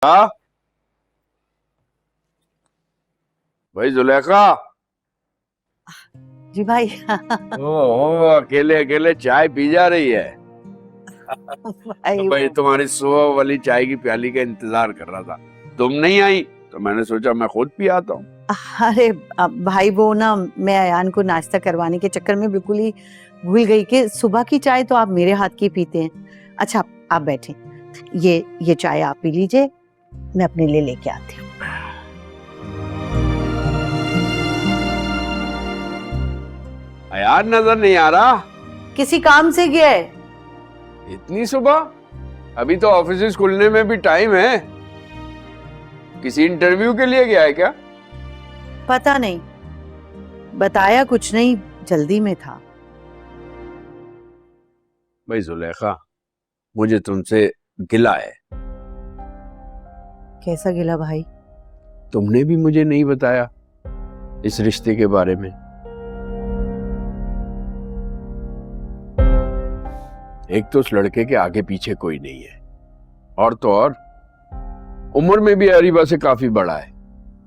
हाँ भाई जुलेखा। जी भाई। ओहो, अकेले अकेले चाय पी जा रही है। भाई भाई तुम्हारी सुबह वाली चाय की प्याली का इंतजार कर रहा था, तुम नहीं आई तो मैंने सोचा मैं खुद पी आता हूँ। अरे भाई वो ना, मैं अयान को नाश्ता करवाने के चक्कर में बिल्कुल ही भूल गई कि सुबह की चाय तो आप मेरे हाथ की पीते हैं। अच्छा आप बैठे, ये चाय आप पी लीजिए, मैं अपने लिए लेके आती हूँ। यार नजर नहीं आ रहा। किसी काम से गया है। इतनी सुबह? अभी तो ऑफिस खुलने में भी टाइम है। किसी इंटरव्यू के लिए गया है क्या? पता नहीं, बताया कुछ नहीं, जल्दी में था। भाई जुलेखा, मुझे तुमसे गिला है। कैसा गिला भाई? तुमने भी मुझे नहीं बताया इस रिश्ते के बारे में। एक तो उस लड़के के आगे पीछे कोई नहीं है, और तो और उम्र में भी अरीबा से काफी बड़ा है।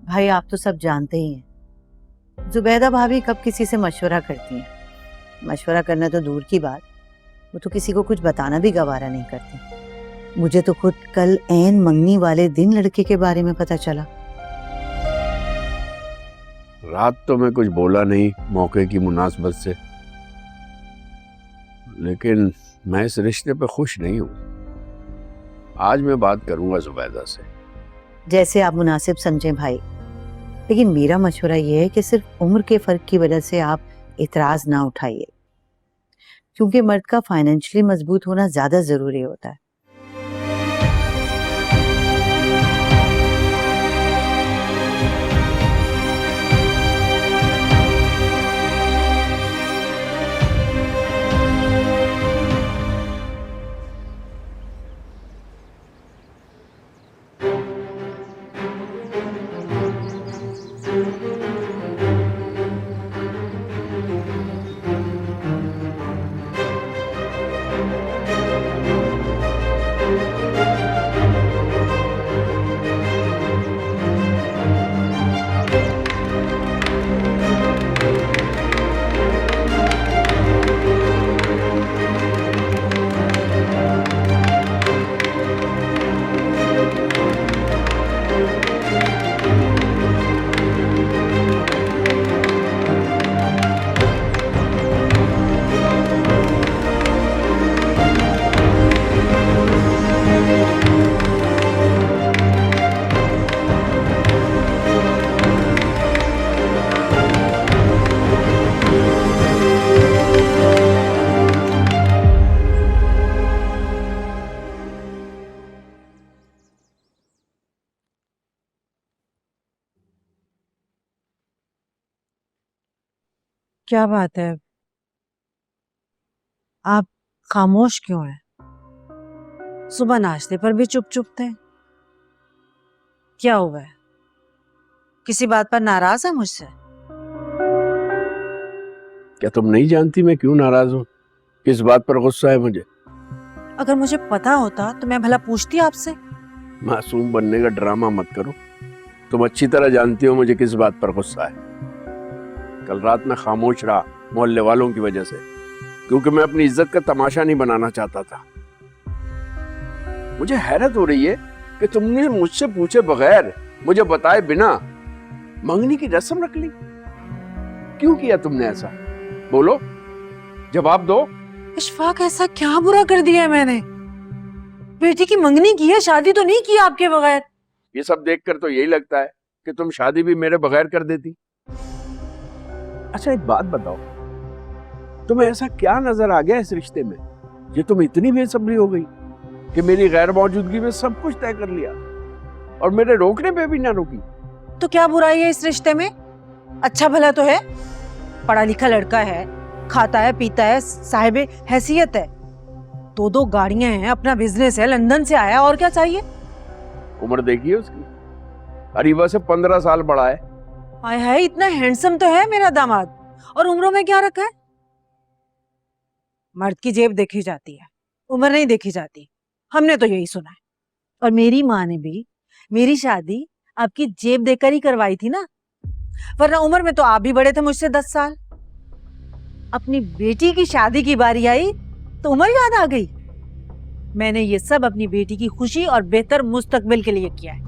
भाई आप तो सब जानते ही हैं, जुबैदा भाभी कब किसी से मशवरा करती हैं। मशवरा करना तो दूर की बात, वो तो किसी को कुछ बताना भी गवारा नहीं करती। मुझे तो खुद कल ऐन मंगनी वाले दिन लड़के के बारे में पता चला। रात तो मैं कुछ बोला नहीं मौके की मुनासबत से, लेकिन मैं इस रिश्ते पे खुश नहीं हूं। आज मैं बात करूंगा जुबैदा से। जैसे आप मुनासिब समझें भाई, लेकिन मेरा मशवरा ये है कि सिर्फ उम्र के फर्क की वजह से आप इतराज ना उठाइए, क्योंकि मर्द का फाइनेंशियली मजबूत होना ज्यादा जरूरी होता है। क्या बात है, आप खामोश क्यों हैं? सुबह नाश्ते पर भी चुप चुप थे। क्या हुआ है? किसी बात पर नाराज है मुझसे? क्या तुम नहीं जानती मैं क्यों नाराज हूं? किस बात पर गुस्सा है मुझे? अगर मुझे पता होता तो मैं भला पूछती आपसे। मासूम बनने का ड्रामा मत करो। तुम अच्छी तरह जानती हो मुझे किस बात पर गुस्सा है। कल रात में खामोश रहा मोहल्ले वालों की वजह से, क्योंकि मैं अपनी इज्जत का तमाशा नहीं बनाना चाहता था। मुझे हैरत हो रही है कि तुमने मुझसे पूछे बगैर, मुझे बताए बिना मंगनी की रस्म रख ली। क्यों किया तुमने ऐसा? बोलो, जवाब दो। इशफाक, ऐसा क्या बुरा कर दिया है मैंने? बेटी की मंगनी की है, शादी तो नहीं की आपके बगैर। ये सब देखकर तो यही लगता है कि तुम शादी भी मेरे बगैर कर देती। अच्छा एक बात बताओ, तुम्हें ऐसा क्या नजर आ गया इस रिश्ते में ये तुम इतनी बेसब्री हो गई कि मेरी गैर मौजूदगी में सब कुछ तय कर लिया और मेरे रोकने पे भी ना रुकी? तो क्या बुराई है इस रिश्ते में? अच्छा भला तो है, पढ़ा लिखा लड़का है, खाता है पीता है, साहिबे हैसियत है, दो गाड़ियां हैं, अपना बिजनेस है, लंदन से आया, और क्या चाहिए? उम्र देखिए उसकी, अरीबा से 15 साल बड़ा है। हाय हाय, इतना हैंडसम तो है मेरा दामाद, और उम्रों में क्या रखा है? मर्द की जेब देखी जाती है, उम्र नहीं देखी जाती, हमने तो यही सुना है। और मेरी माँ ने भी मेरी शादी आपकी जेब देकर ही करवाई थी ना, वरना उम्र में तो आप भी बड़े थे मुझसे 10 साल। अपनी बेटी की शादी की बारी आई तो उम्र याद आ गई। मैंने ये सब अपनी बेटी की खुशी और बेहतर मुस्तकबिल के लिए किया है।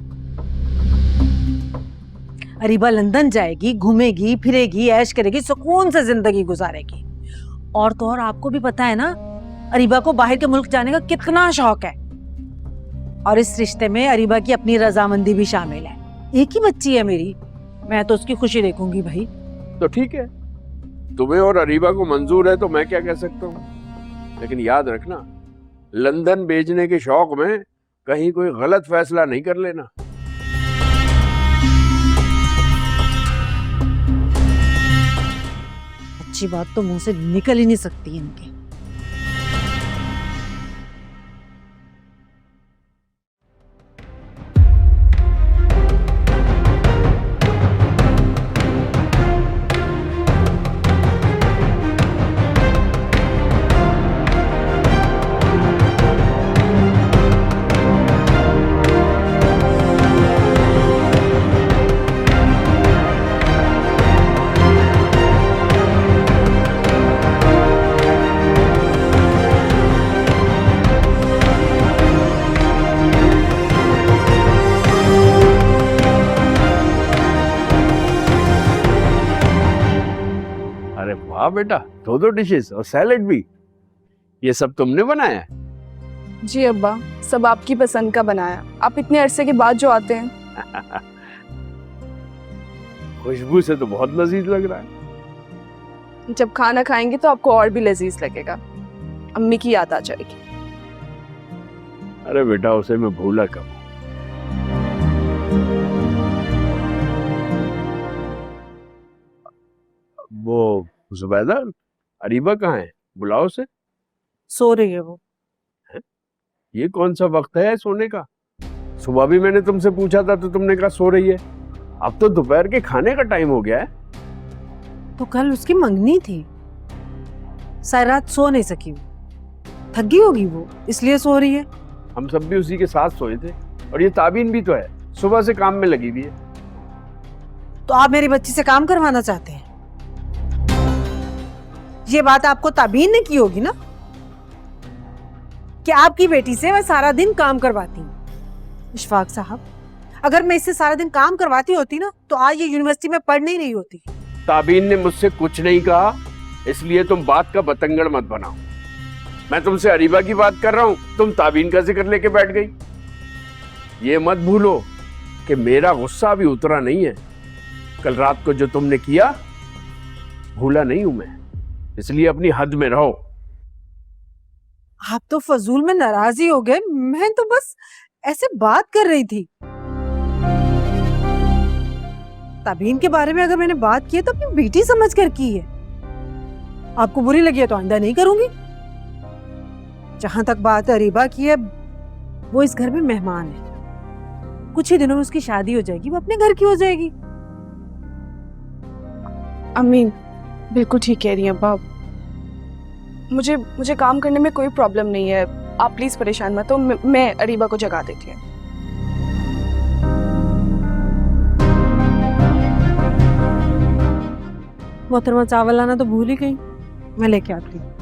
अरीबा लंदन जाएगी, घूमेगी फिरेगी, ऐश करेगी, सुकून से जिंदगी गुजारेगी। और तो और आपको भी पता है ना अरीबा को बाहर के मुल्क जाने का कितना शौक है। और इस रिश्ते में अरीबा की अपनी रजामंदी भी शामिल है। एक ही बच्ची है मेरी, मैं तो उसकी खुशी देखूंगी भाई। तो ठीक है, तुम्हें और अरीबा को मंजूर है तो मैं क्या कह सकता हूँ। लेकिन याद रखना, लंदन भेजने के शौक में कहीं कोई गलत फैसला नहीं कर लेना। अच्छी बात तो मुंह से निकल ही नहीं सकती इनके। अरे वाह बेटा, दो डिशेस और सैलेड भी, ये सब तुमने बनाया है? जी अब्बा, सब आपकी पसंद का बनाया। आप इतने अरसे के बाद जो आते हैं। खुशबू से तो बहुत लजीज लग रहा है। जब खाना खाएंगे तो आपको और भी लजीज लगेगा। अम्मी की याद आ जाएगी। अरे बेटा, उसे मैं भूला कब। वो जुबैदा, अरीबा कहाँ है? बुलाओ उसे। सो रही है वो। ये कौन सा वक्त है सोने का? सुबह भी मैंने तुमसे पूछा था तो तुमने कहा सो रही है। अब तो दोपहर के खाने का टाइम हो गया है। तो कल उसकी मंगनी थी, सारी रात सो नहीं सकी वो, थक गई होगी वो, इसलिए सो रही है। हम सब भी उसी के साथ सोए थे। और ये ताबीन भी तो है, सुबह से काम में लगी हुई है। तो आप मेरी बच्ची से काम करवाना चाहते हैं? ये बात आपको ताबीन ने की होगी ना कि आपकी बेटी से मैं सारा दिन काम करवाती हूँ। इशफाक साहब, अगर मैं इससे सारा दिन काम करवाती होती ना तो आज ये यूनिवर्सिटी में पढ़ नहीं रही होती। ताबीन ने मुझसे कुछ नहीं कहा, इसलिए तुम बात का बतंगड़ मत बनाओ। मैं तुमसे अरीबा की बात कर रहा हूं, तुम ताबीन का जिक्र लेके बैठ गई। ये मत भूलो कि मेरा गुस्सा अभी उतरा नहीं है। कल रात को जो तुमने किया भूला नहीं हूं मैं, इसलिए अपनी हद में रहो। आप तो फजूल में नाराज ही हो गए। मैं तो बस ऐसे बात कर रही थी। ताबीन के बारे में अगर मैंने बात की है तो अपनी बेटी समझ कर की है। आपको बुरी लगी है तो आइंदा नहीं करूंगी। जहां तक बात अरीबा की है, वो इस घर में मेहमान है। कुछ ही दिनों में उसकी शादी हो जाएगी, वो अपने घर की हो जाएगी। अम्मी बिल्कुल ठीक कह रही हैं अब्बा। मुझे काम करने में कोई प्रॉब्लम नहीं है। आप प्लीज परेशान मत हो। मैं अरीबा को जगा देती हूँ। मोहतरमा चावल लाना तो भूल ही गई, मैं लेके आती हूँ।